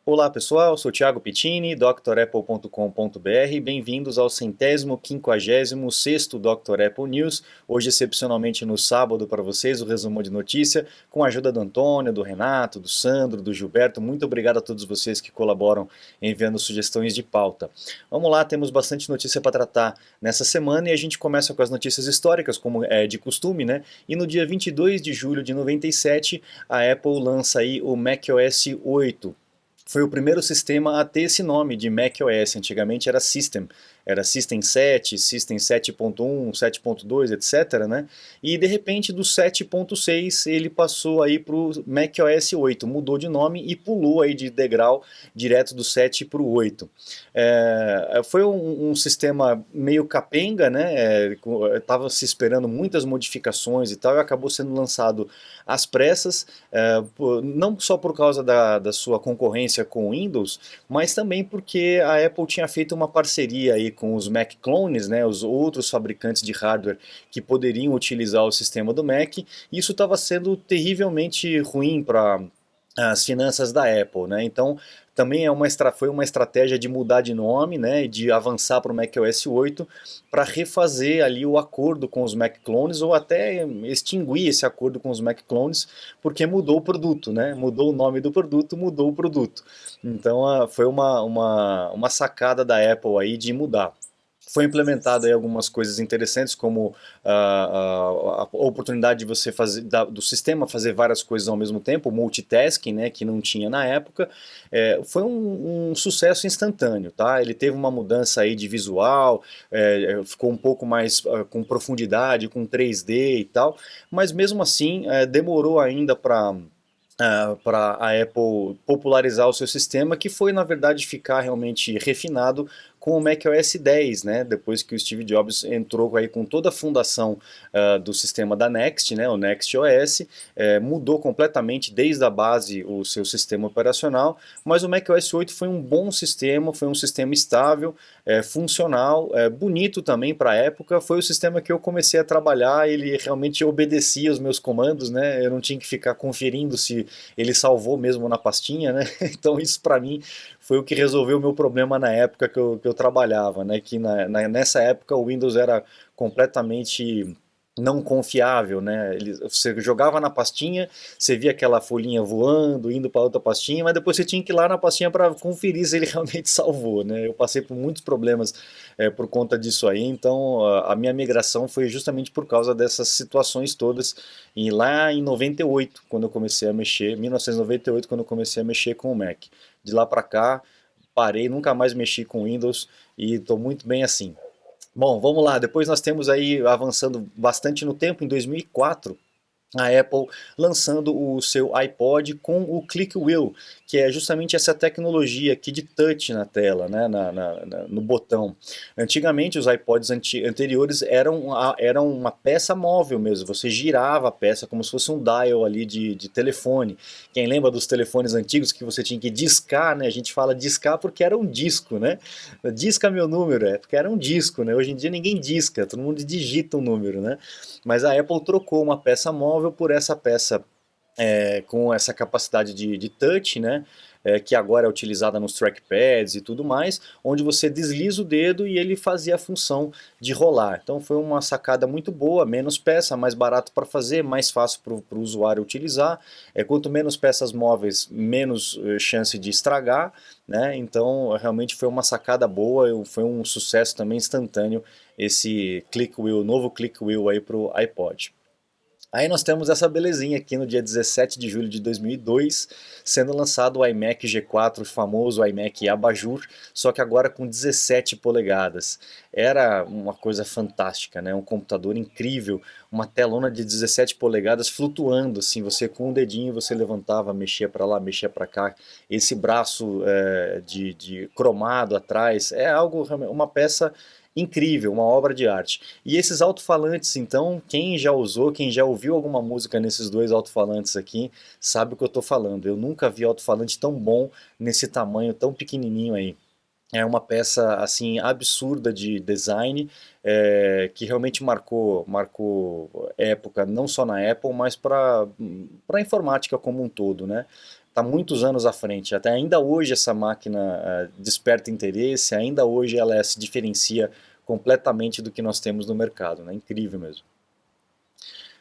Olá pessoal, sou Thiago Pittini, drapple.com.br. Bem-vindos ao 156º Dr. Apple News. Hoje, excepcionalmente no sábado, para vocês, o resumo de notícia, com a ajuda do Antônio, do Renato, do Sandro, do Gilberto. Muito obrigado a todos vocês que colaboram enviando sugestões de pauta. Vamos lá, temos bastante notícia para tratar nessa semana e a gente começa com as notícias históricas, como é de costume, né? E no dia 22 de julho de 97, a Apple lança aí o macOS 8. Foi o primeiro sistema a ter esse nome de macOS. Antigamente era System 7, System 7.1, 7.2, etc, né? E de repente do 7.6 ele passou aí para o macOS 8, mudou de nome e pulou aí de degrau direto do 7 para o 8. Foi um sistema meio capenga, né? Estava se esperando muitas modificações e tal, e acabou sendo lançado às pressas, não só por causa da sua concorrência com o Windows, mas também porque a Apple tinha feito uma parceria aí com os Mac clones, né, os outros fabricantes de hardware que poderiam utilizar o sistema do Mac, e isso estava sendo terrivelmente ruim para as finanças da Apple, né? Então também foi uma estratégia de mudar de nome, né, e de avançar para o macOS 8 para refazer ali o acordo com os Mac clones ou até extinguir esse acordo com os Mac clones, porque mudou o produto, né? Mudou o nome do produto, mudou o produto. Então foi uma sacada da Apple aí de mudar. Foi implementado aí algumas coisas interessantes, como a oportunidade de você fazer, do sistema fazer várias coisas ao mesmo tempo, multitasking, né, que não tinha na época. Foi um sucesso instantâneo, tá? Ele teve uma mudança aí de visual, ficou um pouco mais com profundidade, com 3D e tal, mas mesmo assim demorou ainda para a Apple popularizar o seu sistema, que foi na verdade ficar realmente refinado com o macOS 10, né? Depois que o Steve Jobs entrou aí com toda a fundação do sistema da Next, né? O Next OS, mudou completamente desde a base o seu sistema operacional, mas o macOS 8 foi um bom sistema, foi um sistema estável, funcional, bonito também para a época. Foi o sistema que eu comecei a trabalhar, ele realmente obedecia os meus comandos, né? Eu não tinha que ficar conferindo se ele salvou mesmo na pastinha, né? Então isso para mim foi o que resolveu o meu problema na época que eu trabalhava, né? Que nessa época o Windows era completamente não confiável, né? Você jogava na pastinha, você via aquela folhinha voando, indo para outra pastinha, mas depois você tinha que ir lá na pastinha para conferir se ele realmente salvou, né? Eu passei por muitos problemas por conta disso aí, então a minha migração foi justamente por causa dessas situações todas. E lá em 98, quando eu comecei a mexer, 1998, quando eu comecei a mexer com o Mac. De lá para cá, parei, nunca mais mexi com Windows e estou muito bem assim. Bom, vamos lá. Depois nós temos aí, avançando bastante no tempo, em 2004, a Apple lançando o seu iPod com o Click Wheel, que é justamente essa tecnologia aqui de touch na tela, né, no botão. Antigamente os iPods anteriores eram uma peça móvel mesmo, você girava a peça como se fosse um dial ali de telefone. Quem lembra dos telefones antigos que você tinha que discar, né? A gente fala discar porque era um disco, né? Disca meu número, porque era um disco, né? Hoje em dia ninguém disca, todo mundo digita um número, né? Mas a Apple trocou uma peça móvel por essa peça com essa capacidade de touch, né? Que agora é utilizada nos trackpads e tudo mais, onde você desliza o dedo e ele fazia a função de rolar. Então foi uma sacada muito boa, menos peça, mais barato para fazer, mais fácil para o usuário utilizar. Quanto menos peças móveis, menos chance de estragar, né? Então realmente foi uma sacada boa, foi um sucesso também instantâneo esse Click Wheel, novo Click Wheel aí para o iPod. Aí nós temos essa belezinha aqui no dia 17 de julho de 2002, sendo lançado o iMac G4, o famoso iMac Abajur, só que agora com 17 polegadas. Era uma coisa fantástica, né? Um computador incrível, uma telona de 17 polegadas flutuando, assim, você com um dedinho você levantava, mexia para lá, mexia para cá, esse braço de cromado atrás, é algo, uma peça incrível, uma obra de arte. E esses alto-falantes, então, quem já usou, quem já ouviu alguma música nesses dois alto-falantes aqui, sabe o que eu estou falando. Eu nunca vi alto-falante tão bom nesse tamanho, tão pequenininho aí. É uma peça assim absurda de design, que realmente marcou época não só na Apple, mas para a informática como um todo, né? está muitos anos à frente. Até ainda hoje essa máquina desperta interesse, ainda hoje ela se diferencia completamente do que nós temos no mercado, né? Incrível mesmo.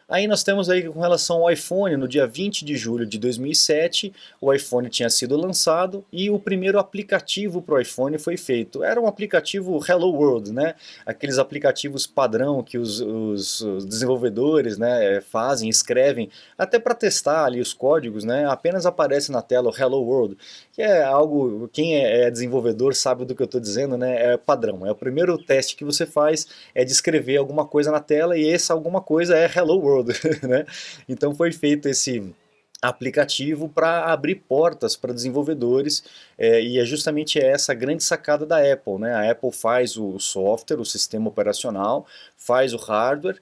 Aí nós temos aí com relação ao iPhone, no dia 20 de julho de 2007, o iPhone tinha sido lançado e o primeiro aplicativo para o iPhone foi feito. Era um aplicativo Hello World, né? Aqueles aplicativos padrão que os desenvolvedores, né, fazem, escrevem, até para testar ali os códigos, né? Apenas aparece na tela o Hello World, que é algo, quem é desenvolvedor sabe do que eu estou dizendo, né? É padrão, é o primeiro teste que você faz, é de escrever alguma coisa na tela e essa alguma coisa é Hello World. Né? Então foi feito esse aplicativo para abrir portas para desenvolvedores e é justamente essa a grande sacada da Apple, né? A Apple faz o software, o sistema operacional, faz o hardware,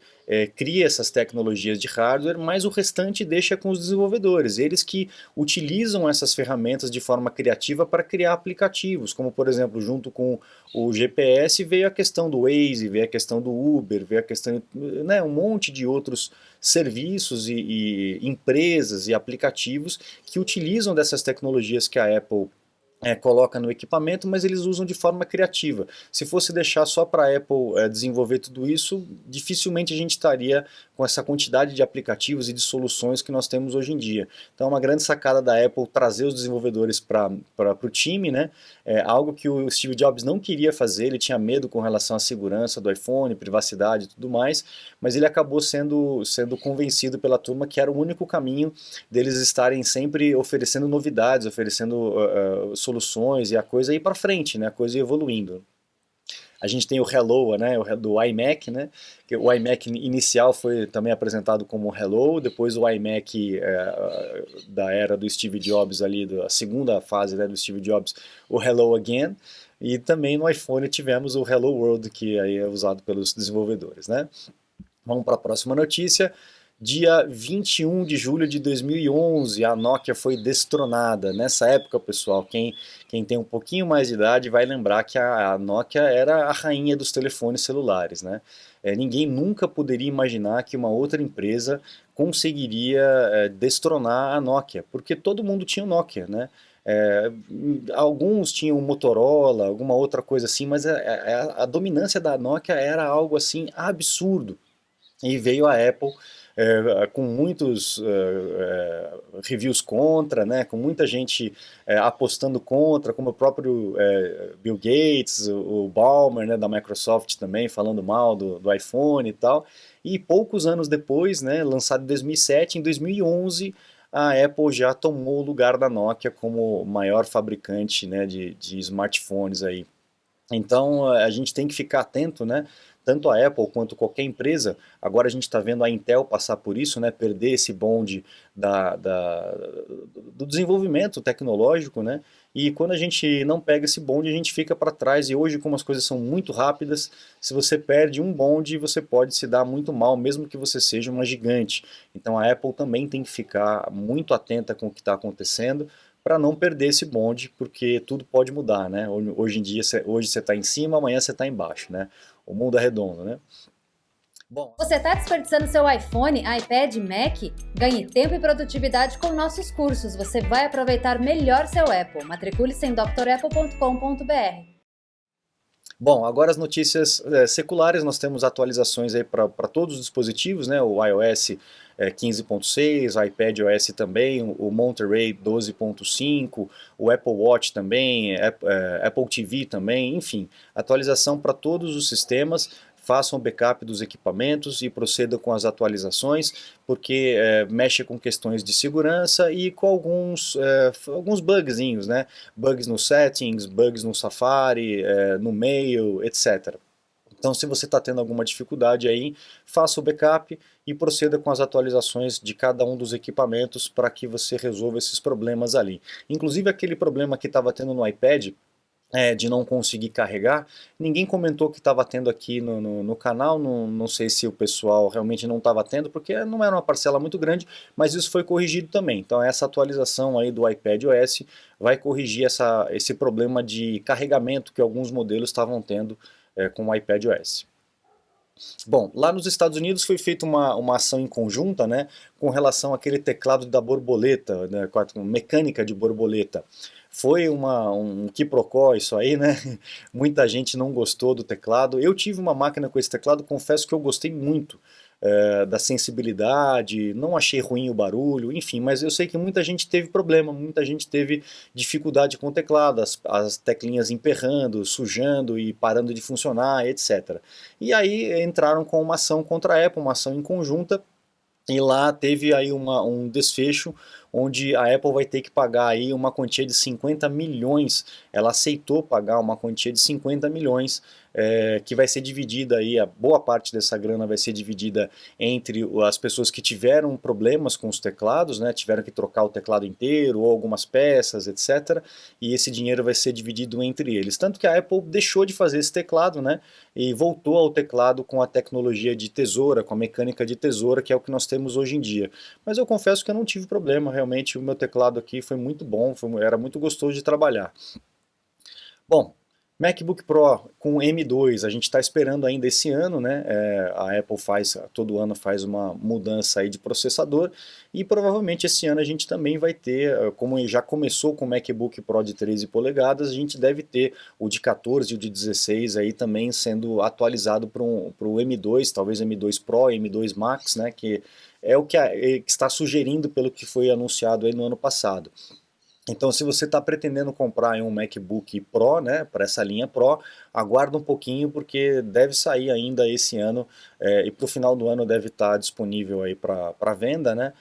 cria essas tecnologias de hardware, mas o restante deixa com os desenvolvedores, eles que utilizam essas ferramentas de forma criativa para criar aplicativos, como por exemplo, junto com o GPS veio a questão do Waze, veio a questão do Uber, veio a questão, né, um monte de outros serviços e empresas e aplicativos que utilizam dessas tecnologias que a Apple coloca no equipamento, mas eles usam de forma criativa. Se fosse deixar só para a Apple desenvolver tudo isso, dificilmente a gente estaria com essa quantidade de aplicativos e de soluções que nós temos hoje em dia. Então é uma grande sacada da Apple trazer os desenvolvedores para o time, né? Algo que o Steve Jobs não queria fazer, ele tinha medo com relação à segurança do iPhone, privacidade e tudo mais, mas ele acabou sendo convencido pela turma que era o único caminho deles estarem sempre oferecendo novidades, oferecendo soluções e a coisa ir para frente, né? A coisa ir evoluindo. A gente tem o Hello, né, do iMac, né, que o iMac inicial foi também apresentado como Hello, depois o iMac da era do Steve Jobs ali, a segunda fase, né, do Steve Jobs, o Hello Again, e também no iPhone tivemos o Hello World, que aí é usado pelos desenvolvedores, né. Vamos para a próxima notícia. Dia 21 de julho de 2011, a Nokia foi destronada. Nessa época, pessoal, quem tem um pouquinho mais de idade vai lembrar que a Nokia era a rainha dos telefones celulares, né? Ninguém nunca poderia imaginar que uma outra empresa conseguiria destronar a Nokia, porque todo mundo tinha o Nokia, né? Alguns tinham Motorola, alguma outra coisa assim, mas a dominância da Nokia era algo assim absurdo. E veio a Apple com muitos reviews contra, né, com muita gente apostando contra, como o próprio Bill Gates, o Ballmer, né, da Microsoft também, falando mal do iPhone e tal. E poucos anos depois, né, lançado em 2007, em 2011, a Apple já tomou o lugar da Nokia como maior fabricante, né, de smartphones aí. Então a gente tem que ficar atento, né? Tanto a Apple quanto qualquer empresa. Agora a gente está vendo a Intel passar por isso, né? Perder esse bonde do desenvolvimento tecnológico, né? E quando a gente não pega esse bonde, a gente fica para trás. E hoje, como as coisas são muito rápidas, se você perde um bonde, você pode se dar muito mal, mesmo que você seja uma gigante. Então a Apple também tem que ficar muito atenta com o que está acontecendo, para não perder esse bonde, porque tudo pode mudar, né? Hoje em dia, hoje você está em cima, amanhã você está embaixo, né? O mundo é redondo, né? Bom, você está desperdiçando seu iPhone, iPad, Mac? Ganhe tempo e produtividade com nossos cursos. Você vai aproveitar melhor seu Apple. Matricule-se em drapple.com.br. Bom, agora as notícias seculares, nós temos atualizações aí para todos os dispositivos, né? O iOS 15.6, o iPadOS também, o Monterey 12.5, o Apple Watch também, Apple TV também, enfim, atualização para todos os sistemas. Façam backup dos equipamentos e procedam com as atualizações, porque mexe com questões de segurança e com alguns bugzinhos, né? Bugs nos settings, bugs no Safari, no Mail, etc. Então, se você está tendo alguma dificuldade aí, faça o backup e proceda com as atualizações de cada um dos equipamentos para que você resolva esses problemas ali. Inclusive aquele problema que estava tendo no iPad, de não conseguir carregar, ninguém comentou que estava tendo aqui no canal, não sei se o pessoal realmente não estava tendo, porque não era uma parcela muito grande, mas isso foi corrigido também. Então essa atualização aí do iPadOS vai corrigir esse problema de carregamento que alguns modelos estavam tendo com o iPadOS. Bom, lá nos Estados Unidos foi feita uma ação em conjunta, né, com relação àquele teclado da borboleta, né, com a mecânica de borboleta. Foi um quiprocó isso aí, né? Muita gente não gostou do teclado. Eu tive uma máquina com esse teclado, confesso que eu gostei muito da sensibilidade, não achei ruim o barulho, enfim, mas eu sei que muita gente teve problema, muita gente teve dificuldade com o teclado, as teclinhas emperrando, sujando e parando de funcionar, etc. E aí entraram com uma ação contra a Apple, uma ação em conjunta, e lá teve aí um desfecho onde a Apple vai ter que pagar aí uma quantia de 50 milhões. Ela aceitou pagar uma quantia de 50 milhões, que vai ser dividida aí, a boa parte dessa grana vai ser dividida entre as pessoas que tiveram problemas com os teclados, né, tiveram que trocar o teclado inteiro ou algumas peças, etc. E esse dinheiro vai ser dividido entre eles. Tanto que a Apple deixou de fazer esse teclado, né, e voltou ao teclado com a tecnologia de tesoura, com a mecânica de tesoura, que é o que nós temos hoje em dia. Mas eu confesso que eu não tive problema, realmente o meu teclado aqui foi muito bom, era muito gostoso de trabalhar. Bom, MacBook Pro com M2, a gente está esperando ainda esse ano, né? A Apple todo ano faz uma mudança aí de processador e provavelmente esse ano a gente também vai ter, como já começou com o MacBook Pro de 13 polegadas, a gente deve ter o de 14 e o de 16 aí também sendo atualizado para o M2, talvez M2 Pro, M2 Max, né? Que é o que está sugerindo pelo que foi anunciado aí no ano passado. Então, se você está pretendendo comprar um MacBook Pro, né, para essa linha Pro, aguarda um pouquinho porque deve sair ainda esse ano e para o final do ano deve estar disponível aí para venda, né,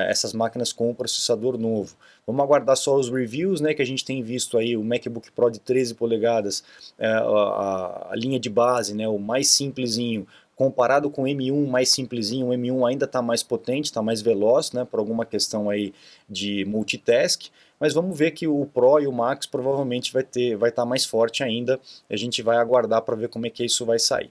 essas máquinas com o processador novo. Vamos aguardar só os reviews, né, que a gente tem visto aí, o MacBook Pro de 13 polegadas, a linha de base, né, o mais simplesinho, comparado com o M1 mais simplesinho, o M1 ainda está mais potente, está mais veloz, né, por alguma questão aí de multitask, mas vamos ver que o Pro e o Max provavelmente vai estar mais forte ainda, a gente vai aguardar para ver como é que isso vai sair.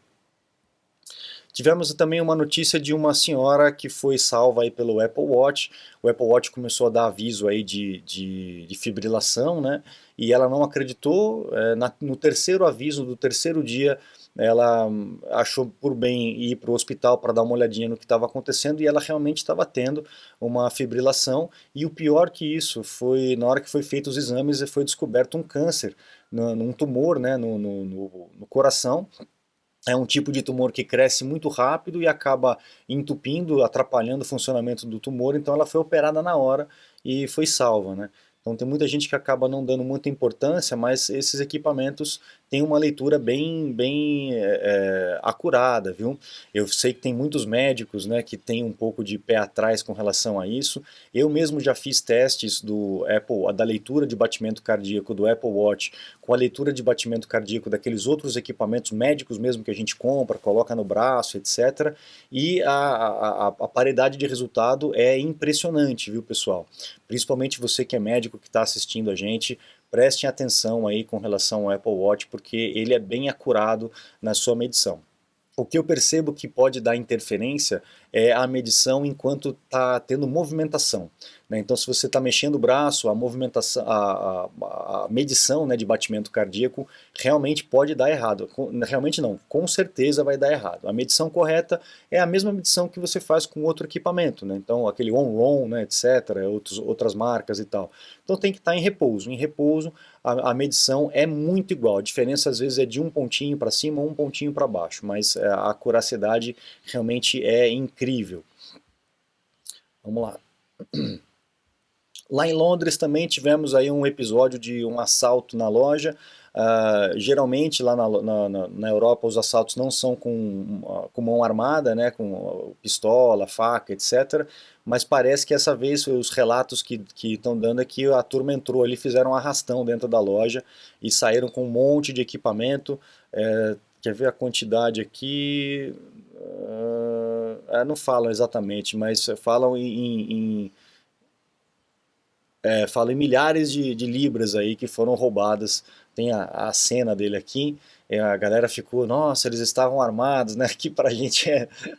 Tivemos também uma notícia de uma senhora que foi salva aí pelo Apple Watch. O Apple Watch começou a dar aviso aí de fibrilação, né? E ela não acreditou. No terceiro aviso do terceiro dia, ela achou por bem ir para o hospital para dar uma olhadinha no que estava acontecendo e ela realmente estava tendo uma fibrilação. E o pior que isso foi, na hora que foi feito os exames, foi descoberto um câncer, num tumor, né, no coração. É um tipo de tumor que cresce muito rápido e acaba entupindo, atrapalhando o funcionamento do tumor, então ela foi operada na hora e foi salva, né? Então tem muita gente que acaba não dando muita importância, mas esses equipamentos têm uma leitura bem acurada, viu? Eu sei que tem muitos médicos, né, que têm um pouco de pé atrás com relação a isso. Eu mesmo já fiz testes da leitura de batimento cardíaco do Apple Watch com a leitura de batimento cardíaco daqueles outros equipamentos médicos mesmo que a gente compra, coloca no braço, etc. E a paridade de resultado é impressionante, viu, pessoal? Principalmente você que é médico que está assistindo a gente, prestem atenção aí com relação ao Apple Watch, porque ele é bem acurado na sua medição. O que eu percebo que pode dar interferência é a medição enquanto está tendo movimentação, né? Então, se você está mexendo o braço, a movimentação, a medição, né, de batimento cardíaco realmente pode dar errado. Realmente não, com certeza vai dar errado. A medição correta é a mesma medição que você faz com outro equipamento, né? Então, aquele Omron, né, etc., outras marcas e tal. Então, tem que estar em repouso. Em repouso, a medição é muito igual. A diferença, às vezes, é de um pontinho para cima ou um pontinho para baixo, mas a acuracidade realmente é incrível. Vamos lá. Lá em Londres também tivemos aí um episódio de um assalto na loja. Geralmente lá na Europa os assaltos não são com mão armada, né, com pistola, faca, etc. Mas parece que essa vez os relatos que estão dando é que a turma entrou ali, fizeram um arrastão dentro da loja e saíram com um monte de equipamento. Quer ver a quantidade aqui? Não falam exatamente, mas falam falam em milhares de libras aí que foram roubadas. Tem a cena dele aqui, a galera ficou, nossa, eles estavam armados, né? Aqui pra gente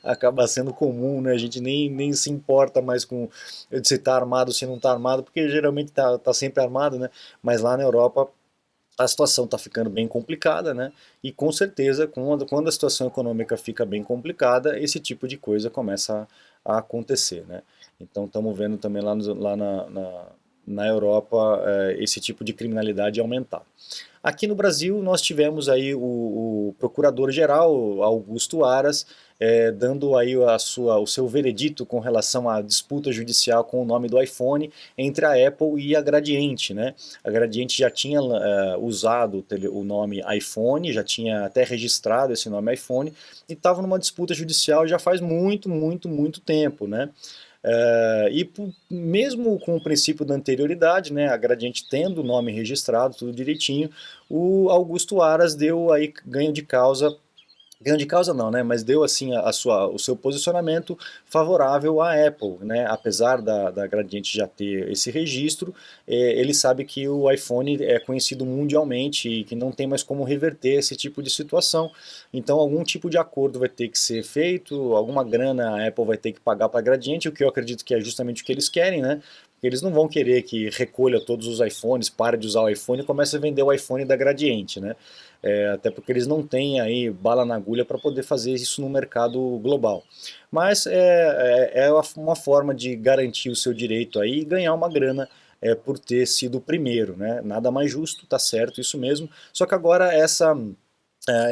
acaba sendo comum, né? A gente nem se importa mais com se tá armado ou se não tá armado, porque geralmente tá sempre armado, né? Mas lá na Europa a situação está ficando bem complicada, né? E com certeza, quando a situação econômica fica bem complicada, esse tipo de coisa começa a acontecer, né? Então estamos vendo também lá na Europa esse tipo de criminalidade aumentar. Aqui no Brasil nós tivemos aí o Procurador-Geral, Augusto Aras, dando aí o seu veredito com relação à disputa judicial com o nome do iPhone entre a Apple e a Gradiente, né? A Gradiente já tinha usado o nome iPhone, já tinha até registrado esse nome iPhone e estava numa disputa judicial já faz muito, muito, muito tempo, né? Mesmo com o princípio da anterioridade, né, a Gradiente tendo o nome registrado, tudo direitinho, o Augusto Aras deu aí ganho de causa não, né, mas deu assim o seu posicionamento favorável à Apple, né, apesar da Gradiente já ter esse registro, ele sabe que o iPhone é conhecido mundialmente e que não tem mais como reverter esse tipo de situação, então algum tipo de acordo vai ter que ser feito, alguma grana a Apple vai ter que pagar para a Gradiente, o que eu acredito que é justamente o que eles querem, né, porque eles não vão querer que recolha todos os iPhones, pare de usar o iPhone e comece a vender o iPhone da Gradiente, né? Até porque eles não têm aí bala na agulha para poder fazer isso no mercado global. Mas é uma forma de garantir o seu direito aí e ganhar uma grana por ter sido o primeiro, né? Nada mais justo, tá certo, isso mesmo. Só que agora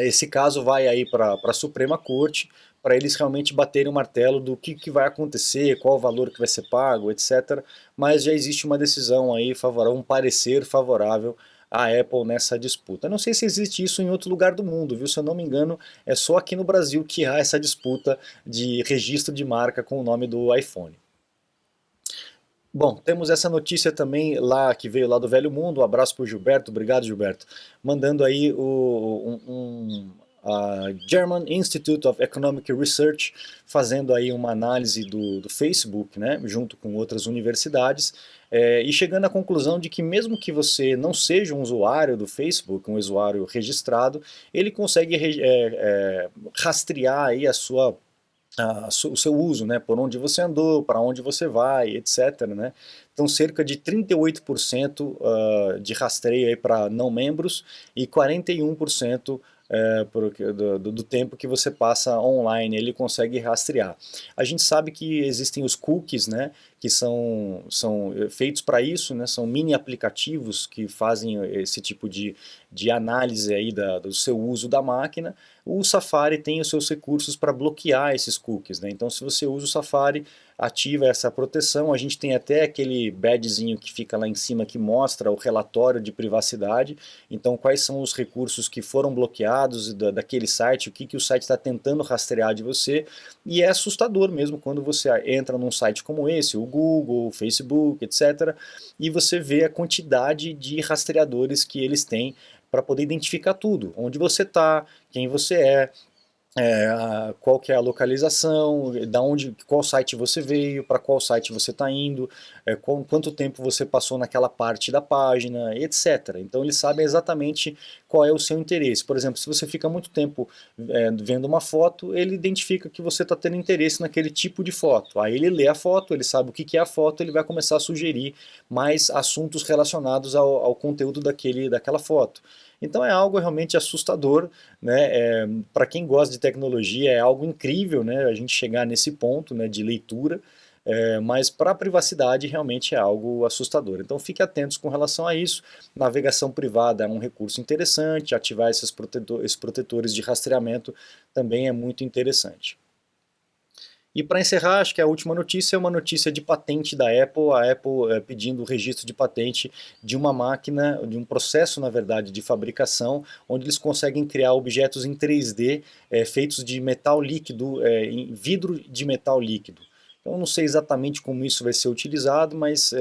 esse caso vai aí para a Suprema Corte, para eles realmente baterem o martelo do que vai acontecer, qual o valor que vai ser pago, etc. Mas já existe uma decisão aí favorável, um parecer favorável à Apple nessa disputa. Não sei se existe isso em outro lugar do mundo, viu? Se eu não me engano, é só aqui no Brasil que há essa disputa de registro de marca com o nome do iPhone. Bom, temos essa notícia também lá que veio lá do Velho Mundo. Um abraço para o Gilberto, obrigado Gilberto, mandando aí a German Institute of Economic Research fazendo aí uma análise do Facebook, né, junto com outras universidades, e chegando à conclusão de que mesmo que você não seja um usuário do Facebook, um usuário registrado, ele consegue rastrear aí o seu uso, né, por onde você andou, para onde você vai, etc, né? Então cerca de 38% de rastreio para não membros e 41% do tempo que você passa online ele consegue rastrear. A gente sabe que existem os cookies, né, que são feitos para isso, né, são mini aplicativos que fazem esse tipo de análise aí do seu uso da máquina. O Safari tem os seus recursos para bloquear esses cookies, né? Então se você usa o Safari, ativa essa proteção, a gente tem até aquele badgezinho que fica lá em cima que mostra o relatório de privacidade, então quais são os recursos que foram bloqueados daquele site, o que o site está tentando rastrear de você, e é assustador mesmo quando você entra num site como esse, o Google, o Facebook, etc, e você vê a quantidade de rastreadores que eles têm para poder identificar tudo, onde você está, quem você qual que é a localização, qual site você veio, para qual site você está indo, quanto tempo você passou naquela parte da página, etc. Então eles sabem exatamente qual é o seu interesse. Por exemplo, se você fica muito tempo vendo uma foto, ele identifica que você está tendo interesse naquele tipo de foto. Aí ele lê a foto, ele sabe o que é a foto, ele vai começar a sugerir mais assuntos relacionados ao conteúdo daquela foto. Então é algo realmente assustador, né? Para quem gosta de tecnologia é algo incrível, né? A gente chegar nesse ponto, né, de leitura, mas para a privacidade realmente é algo assustador. Então fique atentos com relação a isso. Navegação privada é um recurso interessante, ativar esses protetores de rastreamento também é muito interessante. E para encerrar, acho que a última notícia é uma notícia de patente da Apple, a Apple pedindo o registro de patente de uma máquina, de um processo, na verdade, de fabricação, onde eles conseguem criar objetos em 3D feitos de metal líquido, em vidro de metal líquido. Então, eu não sei exatamente como isso vai ser utilizado, mas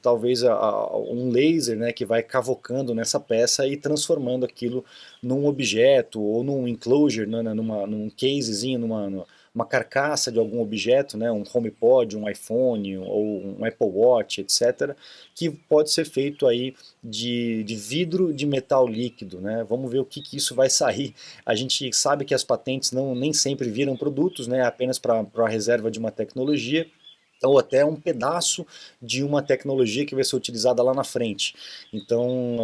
talvez um laser, né, que vai cavocando nessa peça e transformando aquilo num objeto ou num enclosure, né, num casezinho, uma carcaça de algum objeto, né, um HomePod, um iPhone ou um Apple Watch, etc., que pode ser feito aí de vidro de metal líquido, né? Vamos ver o que isso vai sair. A gente sabe que as patentes nem sempre viram produtos, né, apenas para a reserva de uma tecnologia, ou até um pedaço de uma tecnologia que vai ser utilizada lá na frente. Então,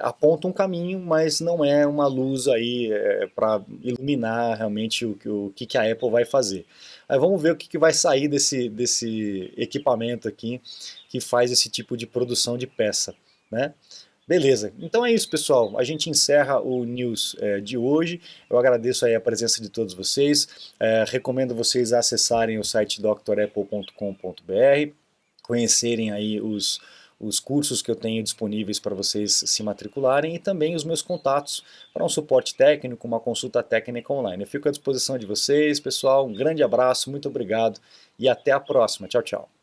aponta um caminho, mas não é uma luz aí para iluminar realmente o que a Apple vai fazer. Aí vamos ver o que vai sair desse equipamento aqui que faz esse tipo de produção de peça, né? Beleza, então é isso, pessoal. A gente encerra o news de hoje. Eu agradeço aí a presença de todos vocês. Recomendo vocês acessarem o site drapple.com.br, conhecerem aí os cursos que eu tenho disponíveis para vocês se matricularem e também os meus contatos para um suporte técnico, uma consulta técnica online. Eu fico à disposição de vocês, pessoal. Um grande abraço, muito obrigado e até a próxima. Tchau, tchau.